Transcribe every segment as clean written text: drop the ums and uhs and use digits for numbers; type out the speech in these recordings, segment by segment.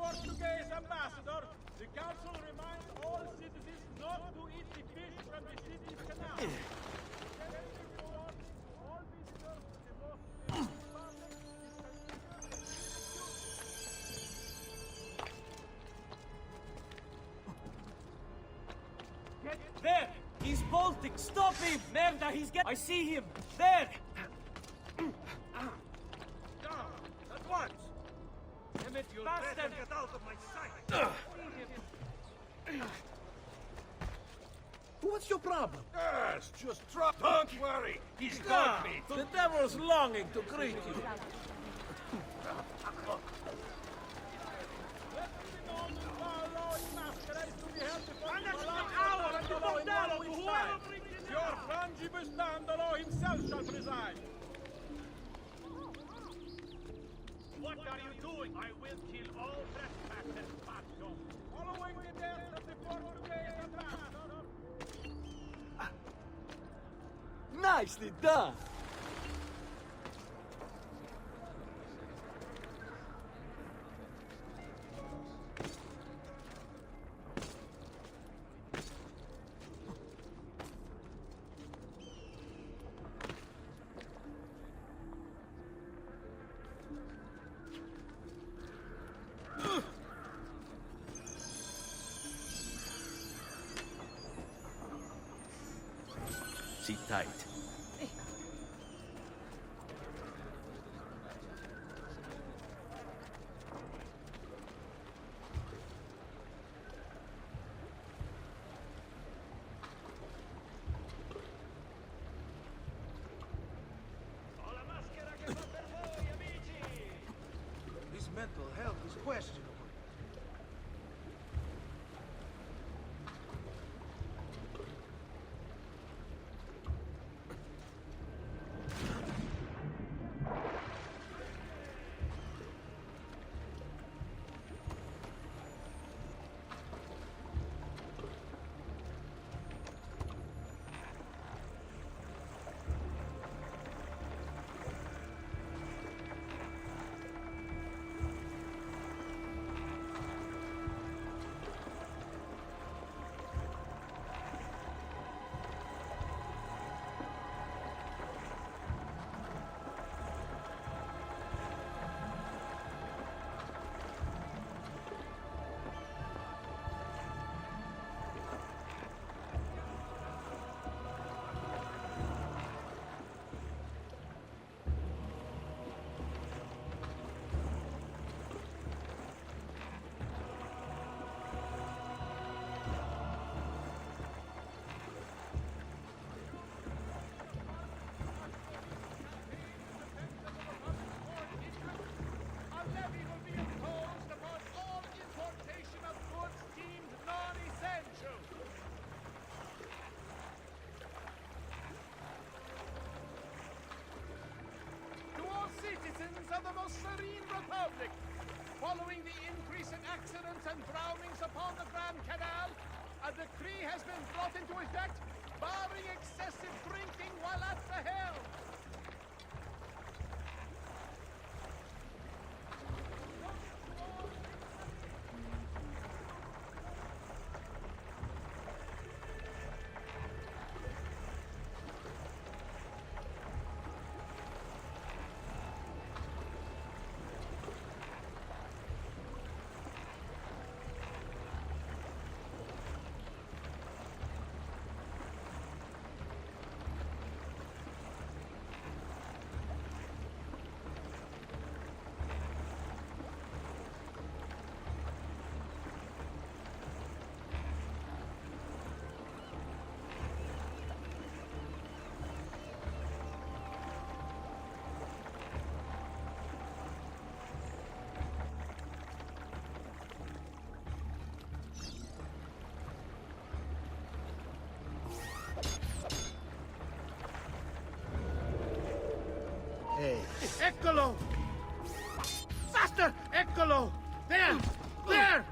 Portuguese ambassador, the council reminds all citizens not to eat the fish from the city's canal. All visitors to the most public Get there! He's bolting! Stop him! Merda, he's I see him! There! Down! At once! Damn it, you Bastard! get out of my sight! What's your problem? Yes, just drop. Don't worry, he's got me. The devil's longing to greet you. Your frangibus Dandolo himself shall preside. What are you doing? I will kill all trespassers, Pacho. Following the death of the Portuguese ambassador. Nicely done! Sit tight. His mental health is questionable. Of the most serene republic. Following the increase in accidents and drownings upon the Grand Canal, a decree has been brought into effect barring excessive drinking while at the helm. Hey. Eccolo! Faster! Eccolo! There! There!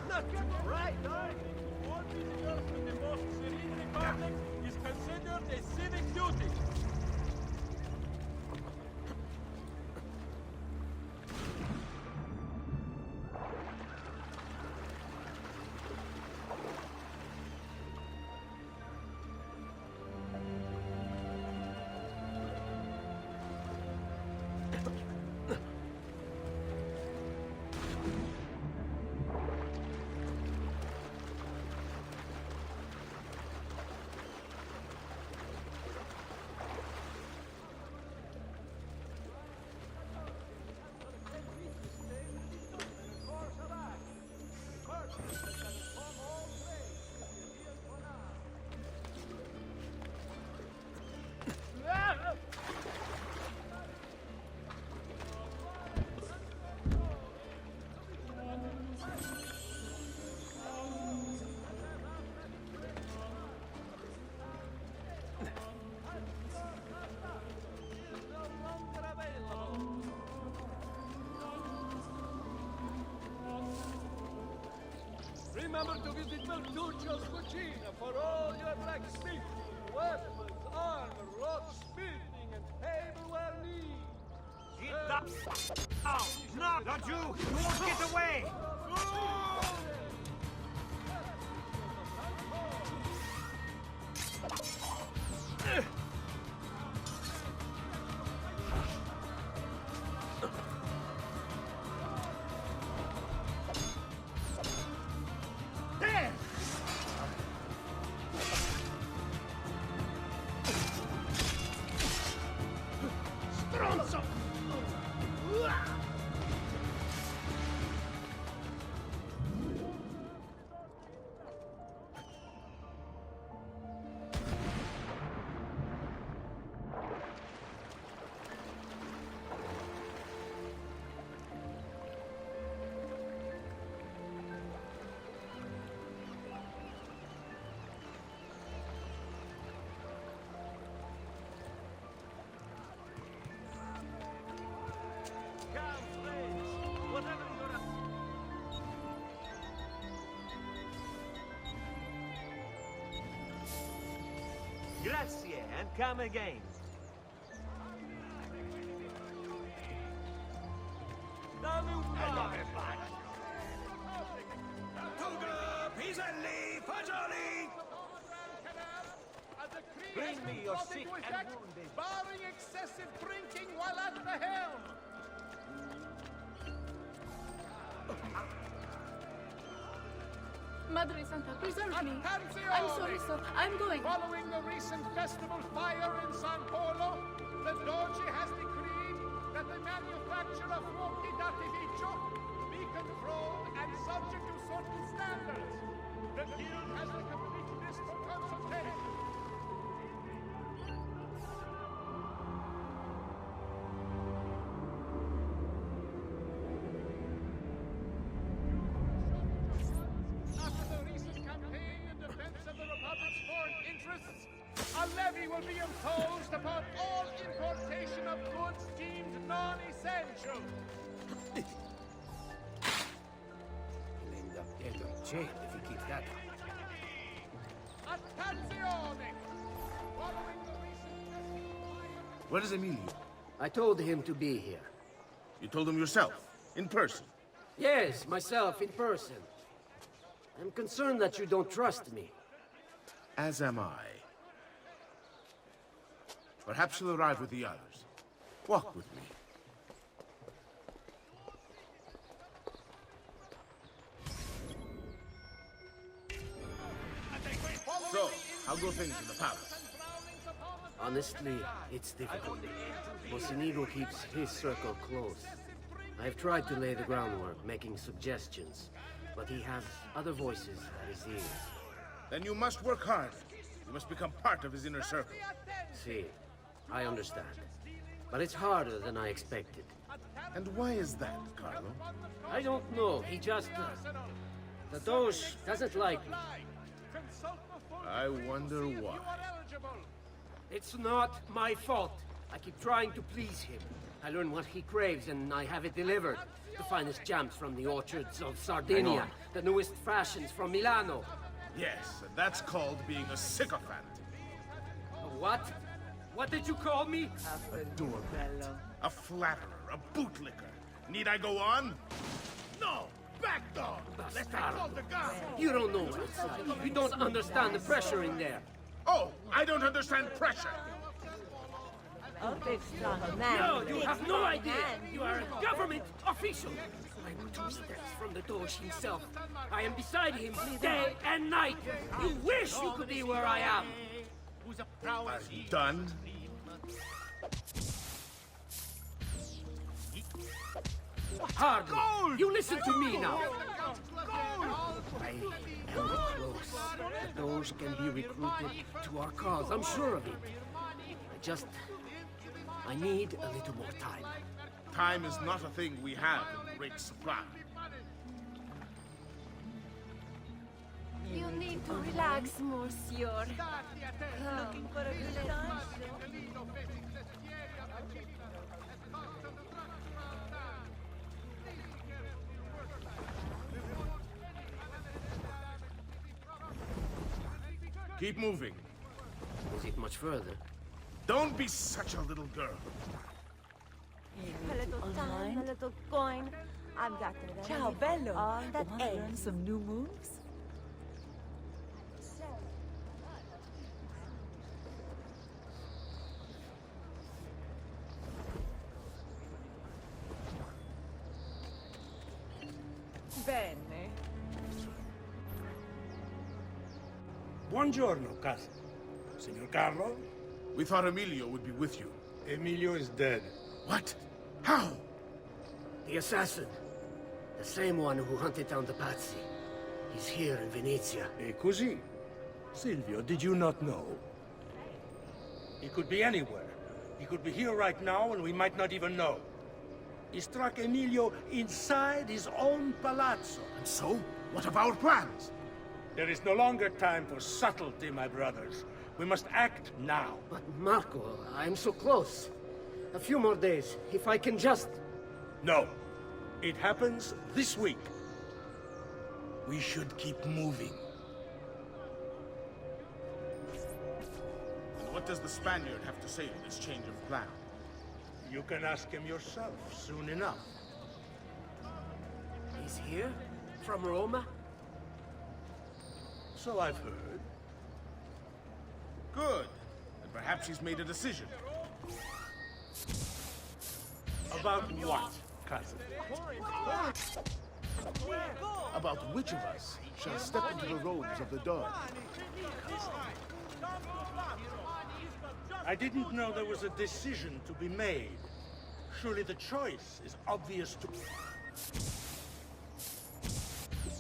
Not too bright, All visitors in the most serene republic is considered a civic duty. Remember to visit Bertuccio's Cucina for all your blacksmithing, weapons, armor, rock smithing, and tableware needs. Get up! Oh, no, not you! You won't get away! Grazie, and come again. Bring me your sick and wounded. Barring excessive drinking while at the helm. Madre Santa, preserve me. Attenzione! I'm sorry, sir. I'm going. Following the recent festival fire in San Polo, the Doge has decreed that the manufacture of fuochi d'artificio be controlled and subject to certain standards. The guild has the complete list for consultation. After the recent campaign in defense of the Republic's foreign interests, a levy will be imposed upon all importation of goods deemed non-essential. He'll end up dead or jail if he keeps that up. Attenzione! Following the recent festival fire... Where is Emilio? I told him to be here. You told him yourself, in person. Yes, myself, in person. I'm concerned that you don't trust me. As am I. Perhaps you'll arrive with the others. Walk with me. So, how go things in the palace? Honestly, it's difficult. Mocenigo keeps his circle close. I've tried to lay the groundwork, making suggestions, but he has other voices at his ears. Then you must work hard. You must become part of his inner circle. See, I understand. But it's harder than I expected. And why is that, Carlo? I don't know, he just... the Doge doesn't like me. I wonder why. It's not my fault. I keep trying to please him. I learn what he craves and I have it delivered. The finest jams from the orchards of Sardinia, the newest fashions from Milano. Yes, and that's called being a sycophant. What? What did you call me? A doormat, a flatterer, a bootlicker. Need I go on? No! Back dog! Let's call the guard! You don't know what it's like. You don't understand the pressure in there. Oh, I don't understand pressure! No, you have no idea. You are a government official. I'm 2 steps from the Doge himself. I am beside him day and night. You wish you could be where I am. Are you done? Hardly. You listen to me now. I am close. The Doge can be recruited to our cause. I'm sure of it. I need a little more time. Time is not a thing we have in great supply. You need to relax, monsieur. Looking for a good time? Keep moving. Is it much further? Don't be such a little girl. A little time, a little coin. I've got it. Ciao, bello. All that Want to learn eggs. some new moves? Bene. Buongiorno, cousin. Signor Carlo? We thought Emilio would be with you. Emilio is dead. What? How? The assassin. The same one who hunted down the Pazzi. He's here in Venezia. E così? Silvio, did you not know? He could be anywhere. He could be here right now and we might not even know. He struck Emilio inside his own palazzo. And so? What of our plans? There is no longer time for subtlety, my brothers. We must act now. But Marco, I'm so close. A few more days, if I can just... No. It happens this week. We should keep moving. And what does the Spaniard have to say to this change of plan? You can ask him yourself soon enough. He's here? From Roma? So I've heard. Good. And perhaps he's made a decision. About what, cousin? About which of us shall step into the robes of the dog? I didn't know there was a decision to be made. Surely the choice is obvious to...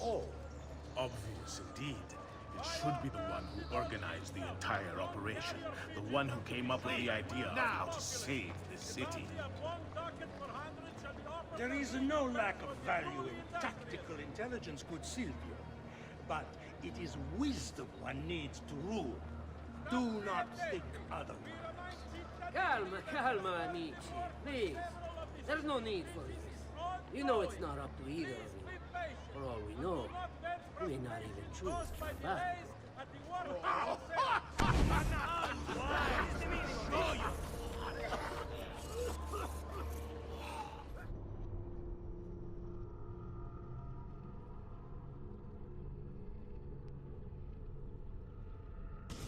Oh, obvious indeed. It should be the one who organized the entire operation. The one who came up with the idea of how to save the city. There is no lack of value in tactical intelligence, good Silvio. But it is wisdom one needs to rule. Do not think otherwise. Calma, calma, amici. Please. There's no need for this. You know it's not up to either of you. For all we know, we may not even choose to come back.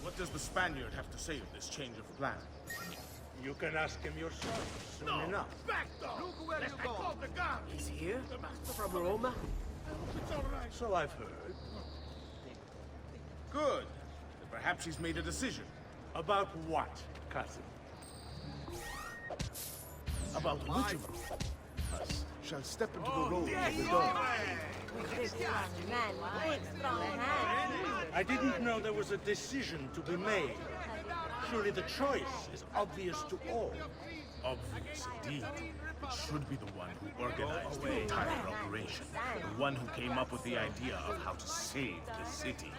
What does the Spaniard have to say of this change of plan? You can ask him yourself soon enough. Back dog! Look where you go! The guard! He's here? From Roma? It's all right. So I've heard. Good. Then perhaps he's made a decision. About what, cousin? About which of us shall step into the robes of the dog? Strong man, big strong hand. I didn't know there was a decision to be made. Surely the choice is obvious to all. Obvious indeed. It should be the one who organized the entire operation. The one who came up with the idea of how to save the city.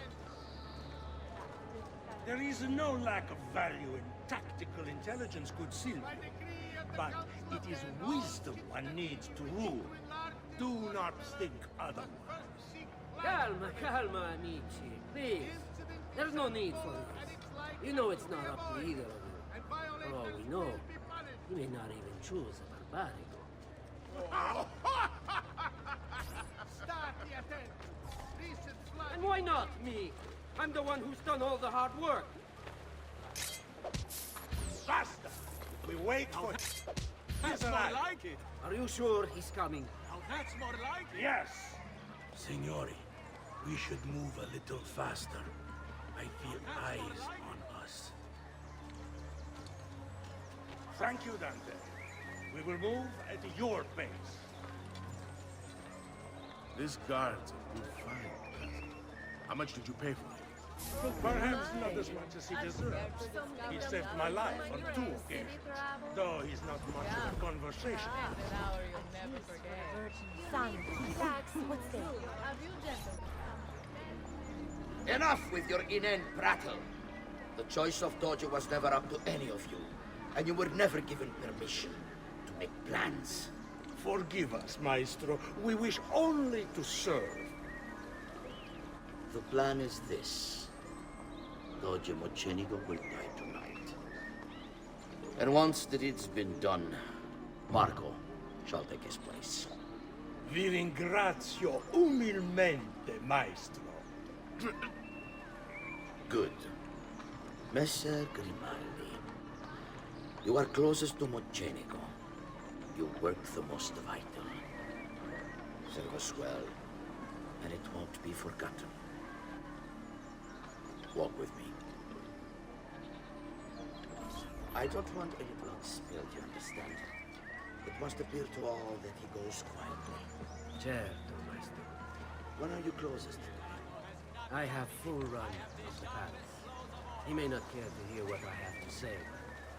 There is no lack of value in tactical intelligence, good Silvio. But it is wisdom one needs to rule. Do not think otherwise. Calma, calma, amici. Please. There's no need for this. You know it's not up to either of you. For all we know, you may not even choose a barbarico. And why not me? I'm the one who's done all the hard work. Basta! We wait for... That's more like it. Are you sure he's coming? Now that's more like it. Yes! Signori, we should move a little faster. I feel eyes on us. Thank you, Dante. We will move at your pace. This guard's a good find, cousin. How much did you pay for it? Perhaps not as much as he deserves. He saved my life on 2 occasions, though he's not much of a conversationalist. Son, relax. What's there? Enough with your inane prattle. The choice of Dojo was never up to any of you, and you were never given permission to make plans. Forgive us, Maestro. We wish only to serve. The plan is this. Dojo Mocenigo will die tonight. And once the deed's been done, Marco shall take his place. Vi ringrazio umilmente, Maestro. Good. Messer Grimaldi, you are closest to Mocenigo. You work the most vital. Serve us well, and it won't be forgotten. Walk with me. I don't want any blood spilled, you understand? It must appear to all that he goes quietly. Certo, Maestro. When are you closest to him? I have full run of the palace. He may not care to hear what I have to say,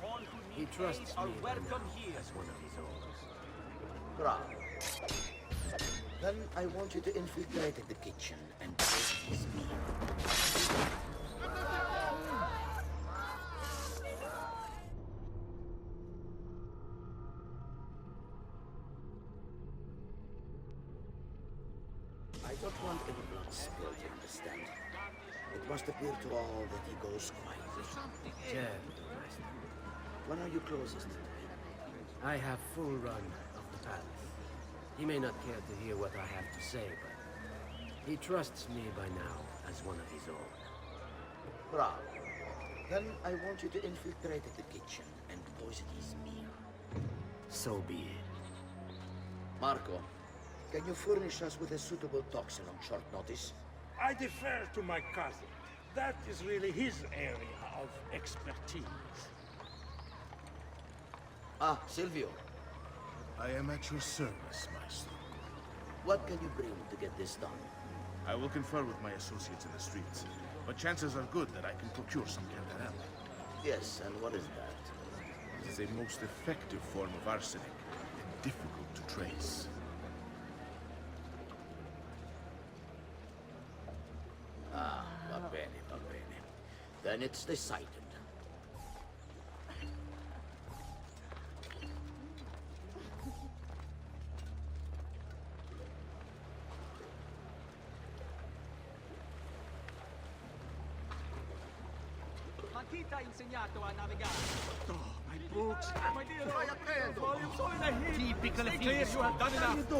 but he trusts me by now as one of his own. Bravo. Then I want you to infiltrate the kitchen and taste his meal. I don't want any blood spilled, you understand? It must appear to all that he goes quietly. Certo, Maestro. When are you closest to him? I have full run of the palace. He may not care to hear what I have to say, but he trusts me by now as one of his own. Bravo. Then I want you to infiltrate the kitchen and poison his meal. So be it. Marco, can you furnish us with a suitable toxin on short notice? I defer to my cousin. That is really his area of expertise. Ah, Silvio. I am at your service, Maestro. What can you bring to get this done? I will confer with my associates in the streets, but chances are good that I can procure some cantarell. Yes, and what is that? It is a most effective form of arsenic and difficult to trace. Ah, va bene, va bene. Then it's decided. Ma chi ti ha insegnato a navigare? Oh, my books, my dear. Volumes all in a heap. Typical Stay clear, you have done enough.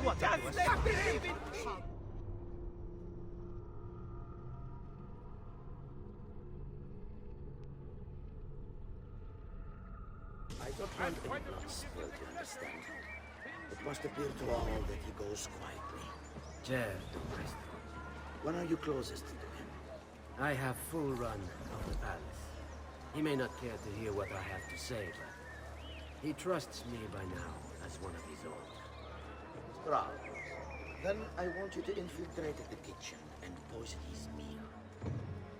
What Just let me leave it. I don't want any blood spilled, you understand? It must appear to all that he goes quietly. Certo, Maestro. When are you closest to him? I have full run of the palace. He may not care to hear what I have to say, but he trusts me by now as one of his own. Bravo. Then I want you to infiltrate the kitchen and poison his meal.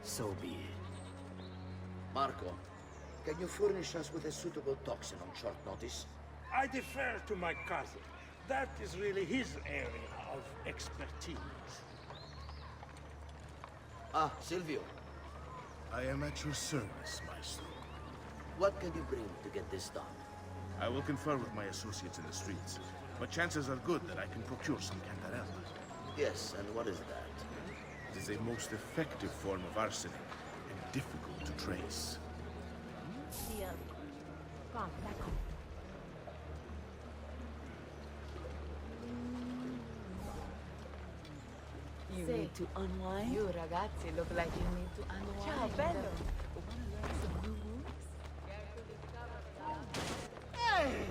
So be it. Marco, can you furnish us with a suitable toxin on short notice? I defer to my cousin. That is really his area of expertise. Ah, Silvio. I am at your service, Maestro. What can you bring to get this done? I will confer with my associates in the streets, but chances are good that I can procure some cantarella. Yes, and what is that? It is a most effective form of arsenic and difficult to trace. Deal. Come, d'accord. You Sì. need to unwind? You ragazzi look like you need to unwind. Ciao, bello. Wanna learn some new moves? Hey!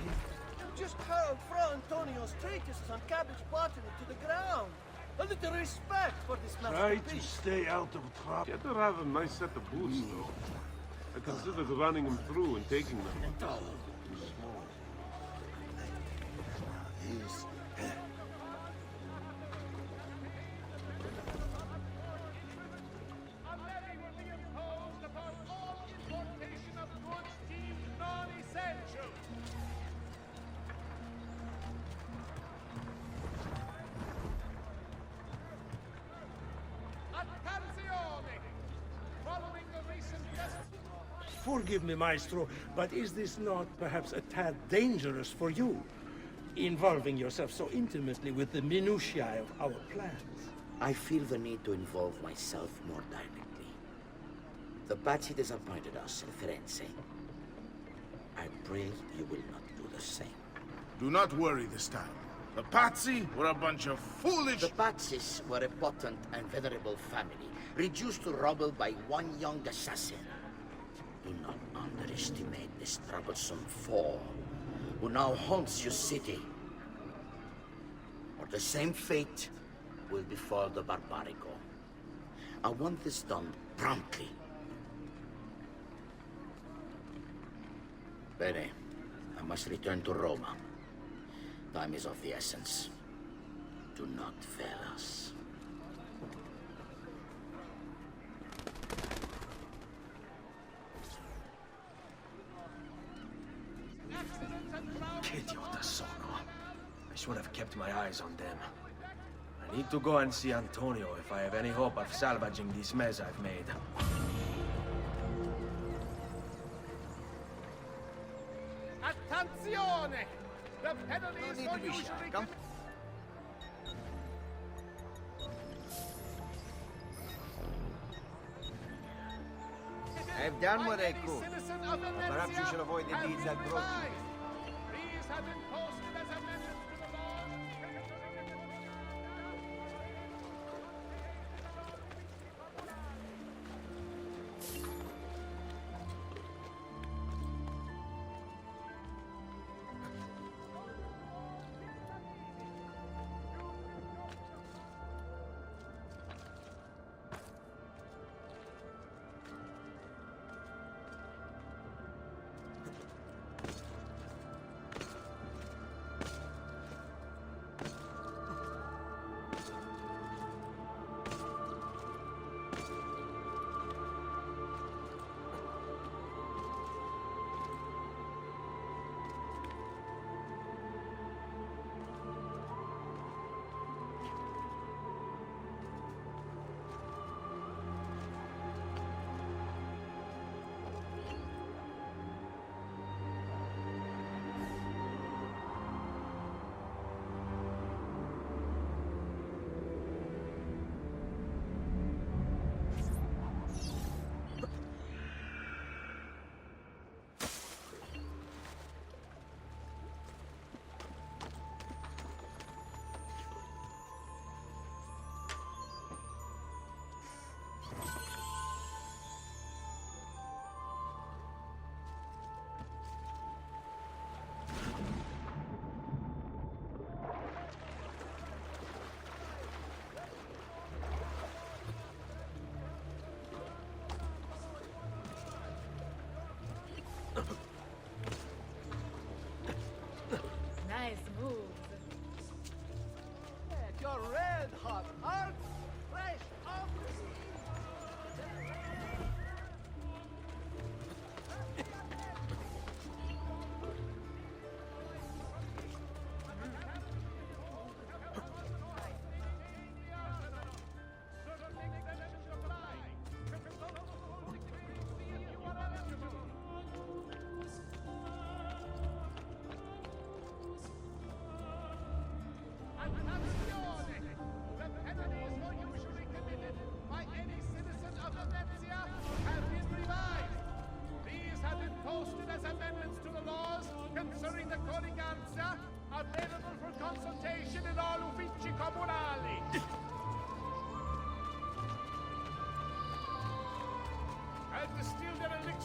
You just hurled Fra Antonio's traitors on cabbage botany to the ground. A little respect for this Try to masterpiece. stay out of trouble. Get to have a nice set of boots, though. I considered running them through and taking them. Too small. A levy will be imposed upon all importation of goods deemed non-essential. Attenzione! Following the recent Forgive me, Maestro, but is this not perhaps a tad dangerous for you? Involving yourself so intimately with the minutiae of our plans. I feel the need to involve myself more directly. The Pazzi disappointed us in Firenze. I pray you will not do the same. Do not worry this time. The Pazzi were a bunch of foolish... The Pazzis were a potent and venerable family, reduced to rubble by one young assassin. Do not underestimate this troublesome foe, who now haunts your city. Or the same fate will befall the Barbarico. I want this done promptly. Bene, I must return to Roma. Time is of the essence. Do not fail us. Che idiota sono. I should have kept my eyes on them. I need to go and see Antonio if I have any hope of salvaging this mess I've made. Attenzione! The penalties for usually... I've done what I could. Citizen of Perhaps you should avoid the deeds that brought you. These have been posted as amendments to the law.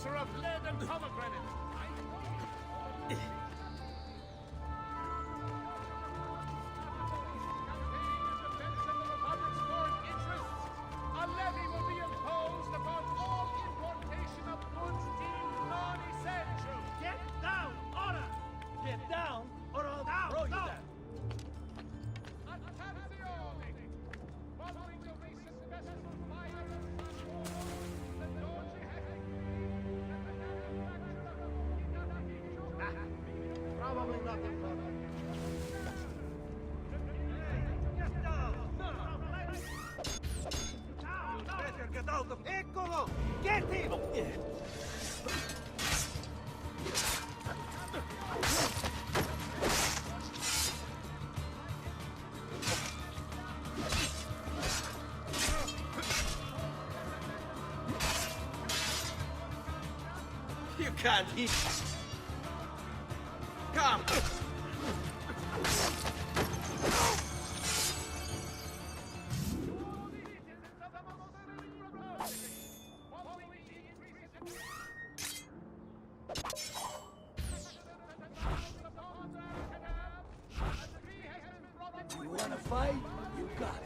producer of lead and pomegranate. A levy will be imposed upon all importation of goods deemed non-essential. Get down! Order! Get down, or I'll throw you down. Attenzione! Following the recent festival fire in San Polo, the Doge has Probably nothing further. Get down! Better get out of... Eccolo! Get him! You can't eat. Come! You wanna fight? You got it.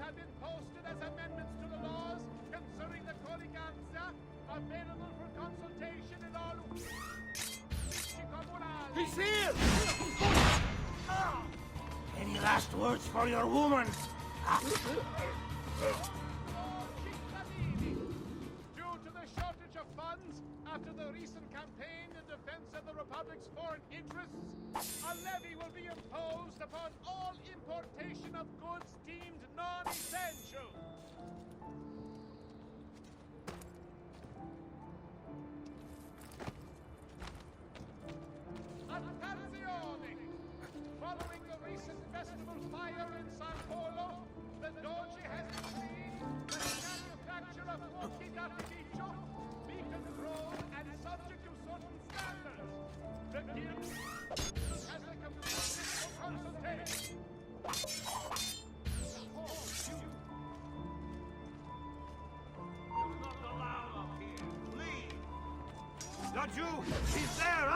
Have been posted as amendments to the laws concerning the colleganza, available for consultation in all comunali. He's here! Any last words for your woman? Due to the shortage of funds after the recent campaign in defense of the Republic's foreign interests, a levy will be imposed upon all importation of goods deemed non-essential. Attenzione! Following the recent festival fire in San Polo, the Doge has decreed that the manufacture of fuochi d'artificio be controlled and subject to certain standards. The Guild has the complete fiscal consultation. You're not allowed up here. Leave! Don't you? He's there!